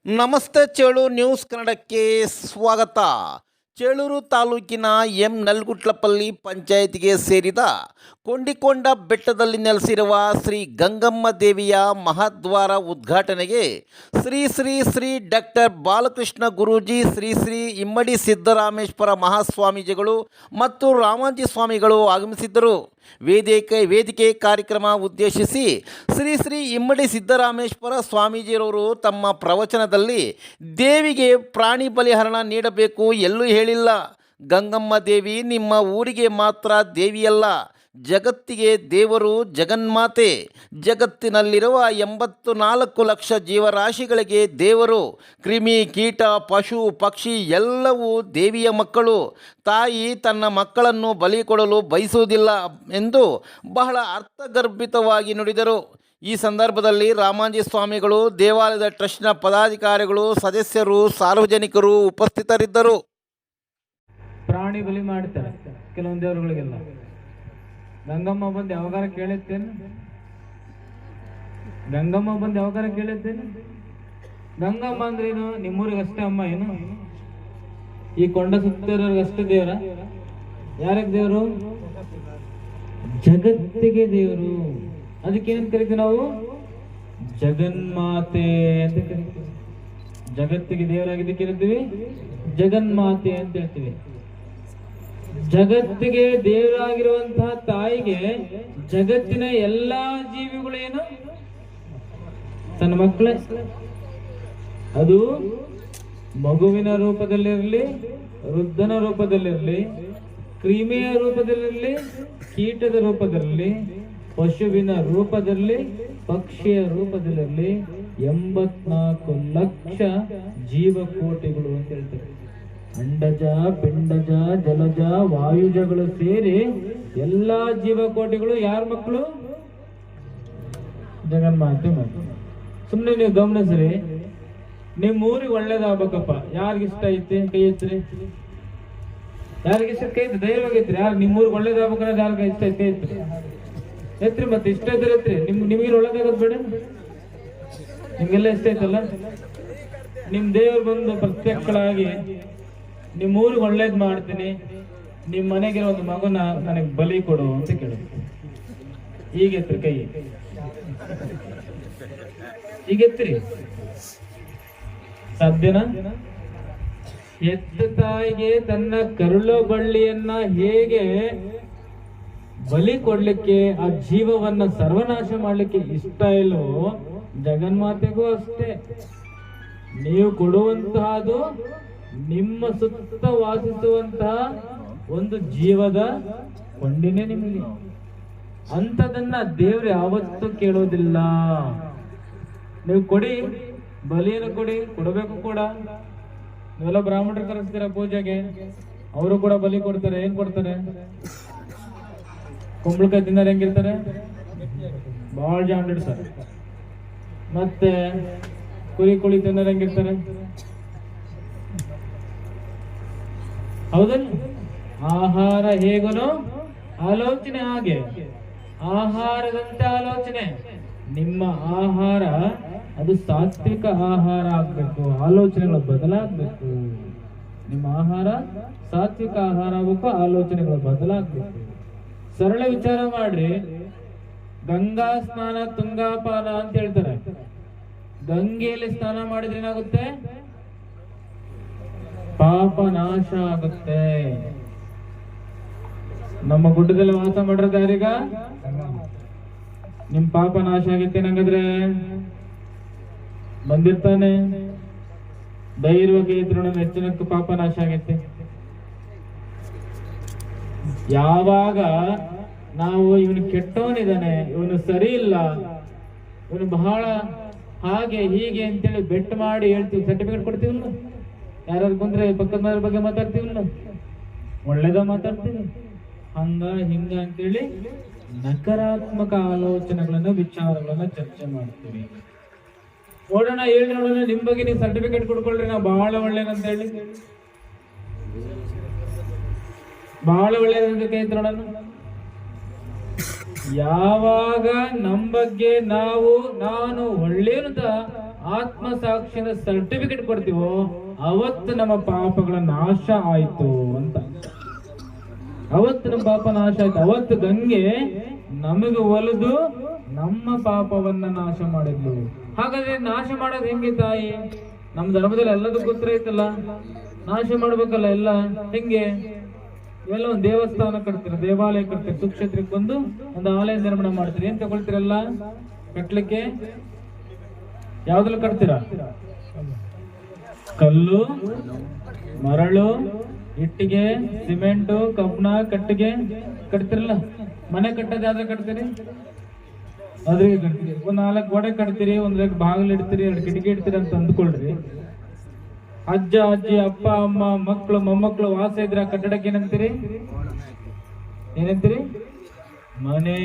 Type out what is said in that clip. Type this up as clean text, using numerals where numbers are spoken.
ನಮಸ್ತೆ ಚೇಳು ನ್ಯೂಸ್ ಕನ್ನಡಕ್ಕೆ ಸ್ವಾಗತ. ಚೇಳೂರು ತಾಲೂಕಿನ ಎಂ ನಲ್ಗುಟ್ಲಪಲ್ಲಿ ಪಂಚಾಯತಿಗೆ ಸೇರಿದ ಕೊಂಡಿಕೊಂಡ ಬೆಟ್ಟದಲ್ಲಿ ನೆಲೆಸಿರುವ ಶ್ರೀ ಗಂಗಮ್ಮ ದೇವಿಯ ಮಹಾದ್ವಾರ ಉದ್ಘಾಟನೆಗೆ ಶ್ರೀ ಶ್ರೀ ಶ್ರೀ ಡಾಕ್ಟರ್ ಬಾಲಕೃಷ್ಣ ಗುರೂಜಿ, ಶ್ರೀ ಶ್ರೀ ಇಮ್ಮಡಿ ಸಿದ್ದರಾಮೇಶ್ವರ ಮಹಾಸ್ವಾಮೀಜಿಗಳು ಮತ್ತು ರಾಮಾಂಜಿ ಸ್ವಾಮಿಗಳು ಆಗಮಿಸಿದ್ದರು. ವೇದಿಕೆ ಕಾರ್ಯಕ್ರಮ ಉದ್ದೇಶಿಸಿ ಶ್ರೀ ಶ್ರೀ ಇಮ್ಮಡಿ ಸಿದ್ದರಾಮೇಶ್ವರ ಸ್ವಾಮೀಜಿಯವರು ತಮ್ಮ ಪ್ರವಚನದಲ್ಲಿ ದೇವಿಗೆ ಪ್ರಾಣಿ ಬಲಿಹರಣ ನೀಡಬೇಕು ಎಲ್ಲೂ ಹೇಳಿಲ್ಲ. ಗಂಗಮ್ಮ ದೇವಿ ನಿಮ್ಮ ಊರಿಗೆ ಮಾತ್ರ ದೇವಿಯಲ್ಲ, ಜಗತ್ತಿಗೆ ದೇವರು, ಜಗನ್ಮಾತೆ. ಜಗತ್ತಿನಲ್ಲಿರುವ 84 ಲಕ್ಷ ಜೀವರಾಶಿಗಳಿಗೆ ದೇವರು. ಕ್ರಿಮಿ, ಕೀಟ, ಪಶು, ಪಕ್ಷಿ ಎಲ್ಲವೂ ದೇವಿಯ ಮಕ್ಕಳು. ತಾಯಿ ತನ್ನ ಮಕ್ಕಳನ್ನು ಬಲಿ ಕೊಡಲು ಬಯಸುವುದಿಲ್ಲ ಎಂದು ಬಹಳ ಅರ್ಥಗರ್ಭಿತವಾಗಿ ನುಡಿದರು. ಈ ಸಂದರ್ಭದಲ್ಲಿ ರಾಮಾಂಜಿ ಸ್ವಾಮಿಗಳು, ದೇವಾಲಯದ ಟ್ರಸ್ಟ್ನ ಪದಾಧಿಕಾರಿಗಳು, ಸದಸ್ಯರು, ಸಾರ್ವಜನಿಕರು ಉಪಸ್ಥಿತರಿದ್ದರು. ಪ್ರಾಣಿ ಬಲಿ ಮಾಡ್ತಾರೆ ಕೆಲವೊಂದು ದೇವರುಗಳಿಗೆಲ್ಲ. ಗಂಗಮ್ಮ ಬಂದು ಯಾವಾಗಾರ ಕೇಳುತ್ತೇನೆ? ಗಂಗಮ್ಮ ಬಂದು ಯಾವಾಗಾರ ಕೇಳುತ್ತೇನೆ? ಗಂಗಮ್ಮ ಅಂದ್ರೇನು? ನಿಮ್ಮೂರಿಗೆ ಅಷ್ಟೇ ಅಮ್ಮ ಏನು? ಈ ಕೊಂಡ ಸುತ್ತಿರೋರ್ಗೆ ಅಷ್ಟೇ ದೇವರ? ಯಾರಿಗೆ ದೇವರು? ಜಗತ್ತಿಗೆ ದೇವರು. ಅದಕ್ಕೇನು ಕರಿತೀವಿ ನಾವು? ಜಗನ್ಮಾತೆ ಅಂತ ಕರಿತೀವಿ. ಜಗತ್ತಿಗೆ ದೇವರಾಗಿದ್ದಕ್ಕೆ ಕರಿತೀವಿ ಜಗನ್ಮಾತೆ ಅಂತ ಹೇಳ್ತೀವಿ. ಜಗತ್ತಿಗೆ ದೇವರಾಗಿರುವಂತಹ ತಾಯಿಗೆ ಜಗತ್ತಿನ ಎಲ್ಲಾ ಜೀವಿಗಳೇನು ತನ್ನ ಮಕ್ಕಳೇ. ಅದು ಮಗುವಿನ ರೂಪದಲ್ಲಿರಲಿ, ವೃದ್ಧನ ರೂಪದಲ್ಲಿರಲಿ, ಕ್ರಿಮಿಯ ರೂಪದಲ್ಲಿರಲಿ, ಕೀಟದ ರೂಪದಲ್ಲಿ, ಪಶುವಿನ ರೂಪದಲ್ಲಿ, ಪಕ್ಷಿಯ ರೂಪದಲ್ಲಿರಲಿ, 84 ಲಕ್ಷ ಜೀವಕೋಟಿಗಳು ಅಂತ ಹೇಳ್ತಾರೆ. ಅಂಡಜ, ಪಿಂಡಜ, ಜಲಜ, ವಾಯುಜಗಳು ಸೇರಿ ಎಲ್ಲಾ ಜೀವಕೋಟಿಗಳು ಯಾರ ಮಕ್ಕಳು? ಜಗನ್ಮಾತೆ ಮಕ್ಕಳು. ಸುಮ್ಮನೆ ನೀವು ಗಮನಿಸ್ರಿ, ನಿಮ್ ಊರಿಗೆ ಒಳ್ಳೇದಾಗ್ಬೇಕಪ್ಪ. ಯಾರಿಗಿಷ್ಟ ಐತಿ? ಕೈ ಎತ್ರಿ. ಯಾರಿಗಿಷ್ಟ? ಕೈ ಐತಿ. ಧೈರ್ಯವಾಗಿ ಐತ್ರಿ. ಯಾರು ನಿಮ್ಮೂರಿಗೆ ಒಳ್ಳೇದಾಗ್ಬೇಕನ್ನೋದು ಯಾರಿಗೆ ಇಷ್ಟ ಐತಿ? ಕೈ ಎತ್ರಿ. ಎತ್ರಿ. ಮತ್ತೆ ಇಷ್ಟ ಇದ್ರೆ ಎತ್ರಿ. ನಿಮ್ಗೆ ಒಳ್ಳೇದಾಗದ್ ಬೇಡ? ನಿಮ್ಗೆಲ್ಲ ಇಷ್ಟ ಐತಲ್ಲ? ನಿಮ್ ದೇವ್ರು ಬಂದು ಪ್ರತ್ಯಕ್ಷಳಾಗಿ ನಿಮ್ಮ ಊರಿಗೆ ಒಳ್ಳೇದ್ ಮಾಡ್ತೀನಿ, ನಿಮ್ ಮನೆಗಿರೋ ಒಂದು ಮಗುನ ನನಗೆ ಬಲಿ ಕೊಡು ಅಂತ ಕೇಳು. ಈಗೆತ್ರಿ ಕೈ. ಈಗೆತ್ರಿ. ಸಾಧ್ಯನಾ? ಎತ್ತ ತಾಯಿಗೆ ತನ್ನ ಕರುಳು ಬಳ್ಳಿಯನ್ನ ಹೇಗೆ ಬಲಿ ಕೊಡ್ಲಿಕ್ಕೆ, ಆ ಜೀವವನ್ನ ಸರ್ವನಾಶ ಮಾಡ್ಲಿಕ್ಕೆ ಇಷ್ಟ ಇಲ್ವೋ, ಜಗನ್ಮಾತೆಗೂ ಅಷ್ಟೇ. ನೀವು ಕೊಡುವಂತಹದು ನಿಮ್ಮ ಸುತ್ತ ವಾಸಿಸುವಂತಹ ಒಂದು ಜೀವದ ಕೊಂಡಿನೇ ನಿಮಗೆ. ಅಂಥದನ್ನ ದೇವ್ರು ಯಾವತ್ತೂ ಕೇಳೋದಿಲ್ಲ. ನೀವು ಕೊಡಿ, ಬಲಿಯನ್ನು ಕೊಡಿ, ಕೊಡಬೇಕು ಕೂಡ. ನೀವೆಲ್ಲ ಬ್ರಾಹ್ಮಣರು ಕರೆಸ್ತೀರ ಪೂಜೆಗೆ, ಅವರು ಕೂಡ ಬಲಿ ಕೊಡ್ತಾರೆ. ಏನ್ ಕೊಡ್ತಾರೆ? ಕುಂಬಳಕಾಯಿ ತಿನ್ನೋರು ಹೆಂಗಿರ್ತಾರೆ? ಬಹಳ ಜಾಂಡಿಡ್ತಾರೆ. ಮತ್ತೆ ಕುಳಿ ತಿನ್ನೋರು ಹೆಂಗಿರ್ತಾರೆ? ಹೌದಲ್ಲ? ಆಹಾರ ಹೇಗನೋ ಆಲೋಚನೆ ಹಾಗೆ. ಆಹಾರದಂತೆ ಆಲೋಚನೆ. ನಿಮ್ಮ ಆಹಾರ ಅದು ಸಾತ್ವಿಕ ಆಹಾರ ಆಗ್ಬೇಕು, ಆಲೋಚನೆಗಳು ಬದಲಾಗ್ಬೇಕು. ನಿಮ್ಮ ಆಹಾರ ಸಾತ್ವಿಕ ಆಹಾರ ಆಗ್ಬೇಕು, ಆಲೋಚನೆಗಳು ಬದಲಾಗ್ಬೇಕು. ಸರಳ ವಿಚಾರ ಮಾಡ್ರಿ. ಗಂಗಾ ಸ್ನಾನ ತುಂಗಾಪಾನ ಅಂತ ಹೇಳ್ತಾರೆ. ಗಂಗೆಯಲ್ಲಿ ಸ್ನಾನ ಮಾಡಿದ್ರೆ ಏನಾಗುತ್ತೆ? ಪಾಪ ನಾಶ ಆಗುತ್ತೆ. ನಮ್ಮ ಗುಡ್ಡದಲ್ಲಿ ವಾಸ ಮಾಡಿರೋದು ಯಾರೀಗ? ನಿಮ್ ಪಾಪ ನಾಶ ಆಗತ್ತೆ. ನಂಗಾದ್ರೆ ಬಂದಿರ್ತಾನೆ, ಧೈರ್ಯವಾಗಿ ಇದ್ರು ಹೆಚ್ಚಿನಕ್ಕೆ ಪಾಪ ನಾಶ ಆಗತ್ತೆ. ಯಾವಾಗ ನಾವು ಇವನು ಕೆಟ್ಟವನಿದ್ದಾನೆ, ಇವನು ಸರಿ ಇಲ್ಲ, ಇವನು ಬಹಳ ಹಾಗೆ ಹೀಗೆ ಅಂತೇಳಿ ಬೆಟ್ ಮಾಡಿ ಹೇಳ್ತೀವಿ, ಸರ್ಟಿಫಿಕೇಟ್ ಕೊಡ್ತೀವಲ್ಲ. ಯಾರು ಬಂದ್ರೆ ಪಕ್ಕದ ಮನೆ ಬಗ್ಗೆ ಮಾತಾಡ್ತೀವಲ್ಲ, ಒಳ್ಳೇದ ಮಾತಾಡ್ತೀವಿ, ಹಂಗ ಹಿಂಗ ಅಂತೇಳಿ ನಕಾರಾತ್ಮಕ ಆಲೋಚನೆಗಳನ್ನ, ವಿಚಾರಗಳನ್ನ ಚರ್ಚೆ ಮಾಡ್ತೀವಿ. ನೋಡೋಣ, ಹೇಳಿ ನೋಡೋಣ, ನಿಮ್ ಬಗ್ಗೆ ನೀವು ಸರ್ಟಿಫಿಕೇಟ್ ಕೊಡ್ಕೊಳ್ರಿ, ನಾವು ಬಹಳ ಒಳ್ಳೇದಂತ ಹೇಳಿ. ಬಹಳ ಒಳ್ಳೇದಂತ ಕೈ ನೋಡೋಣ. ಯಾವಾಗ ನಮ್ಮ ಬಗ್ಗೆ ನಾನು ಒಳ್ಳೇನಂತ ಆತ್ಮಸಾಕ್ಷಿಯ ಸರ್ಟಿಫಿಕೇಟ್ ಕೊಡ್ತೀವೋ ಅವತ್ತು ನಮ್ಮ ಪಾಪಗಳ ನಾಶ ಆಯ್ತು ಅಂತ. ಅವತ್ತು ನಮ್ಮ ಪಾಪ ನಾಶ ಆಯ್ತು. ಅವತ್ತು ಗಂಗೆ ನಮಗೆ ಒಲಿದು ನಮ್ಮ ಪಾಪವನ್ನ ನಾಶ ಮಾಡಿದ್ಲು. ಹಾಗಾದ್ರೆ ನಾಶ ಮಾಡೋದು ಹೆಂಗೆ ತಾಯಿ? ನಮ್ಮ ಧರ್ಮದಲ್ಲಿ ಎಲ್ಲದಕ್ಕೂ ಉತ್ತರ ಐತಲ್ಲ. ನಾಶ ಮಾಡ್ಬೇಕಲ್ಲ ಎಲ್ಲ. ಹೆಂಗೆ? ಎಲ್ಲ ಒಂದು ದೇವಸ್ಥಾನ ಕಟ್ತೀರಿ, ದೇವಾಲಯ ಕಟ್ತೀರಿ, ಸುಕ್ಷೇತ್ರಕ್ಕೆ ಬಂದು ಒಂದು ಆಲಯ ನಿರ್ಮಾಣ ಮಾಡ್ತೀರಿ. ಏನ್ ತಗೊಳ್ತೀರಲ್ಲ ಕಟ್ಲಿಕ್ಕೆ? ಯಾವ್ದ್ರಲ್ಲಿ ಕಟ್ತೀರಾ? ಕಲ್ಲು, ಮರಳು, ಇಟ್ಟಿಗೆ, ಸಿಮೆಂಟು, ಕಬ್ಬಿಣ, ಕಟ್ಟಿಗೆ ಕಟ್ತಿರಲ್ಲ. ಮನೆ ಕಟ್ಟೋದು ಯಾವ್ದ್ರ ಕಟ್ತೀರಿ? ಅದ್ರಿಗೆ ಕಟ್ತೀರಿ. ಒಂದ್ 4 ಗೋಡೆ ಕಟ್ತೀರಿ, ಒಂದ್ ಬಾಗಿಲು ಇಡ್ತೀರಿ, 2 ಕಿಟಕಿ ಇಡ್ತೀರಿ ಅಂತ ಅಂದ್ಕೊಳ್ರಿ. ಅಜ್ಜ ಅಜ್ಜಿ, ಅಪ್ಪ ಅಮ್ಮ, ಮಕ್ಕಳು ಮೊಮ್ಮಕ್ಕಳು ವಾಸ ಇದ್ರೆ ಆ ಕಟ್ಟಡಕ್ಕೆ ಏನಂತೀರಿ? ಏನಂತೀರಿ? ಮನೆ.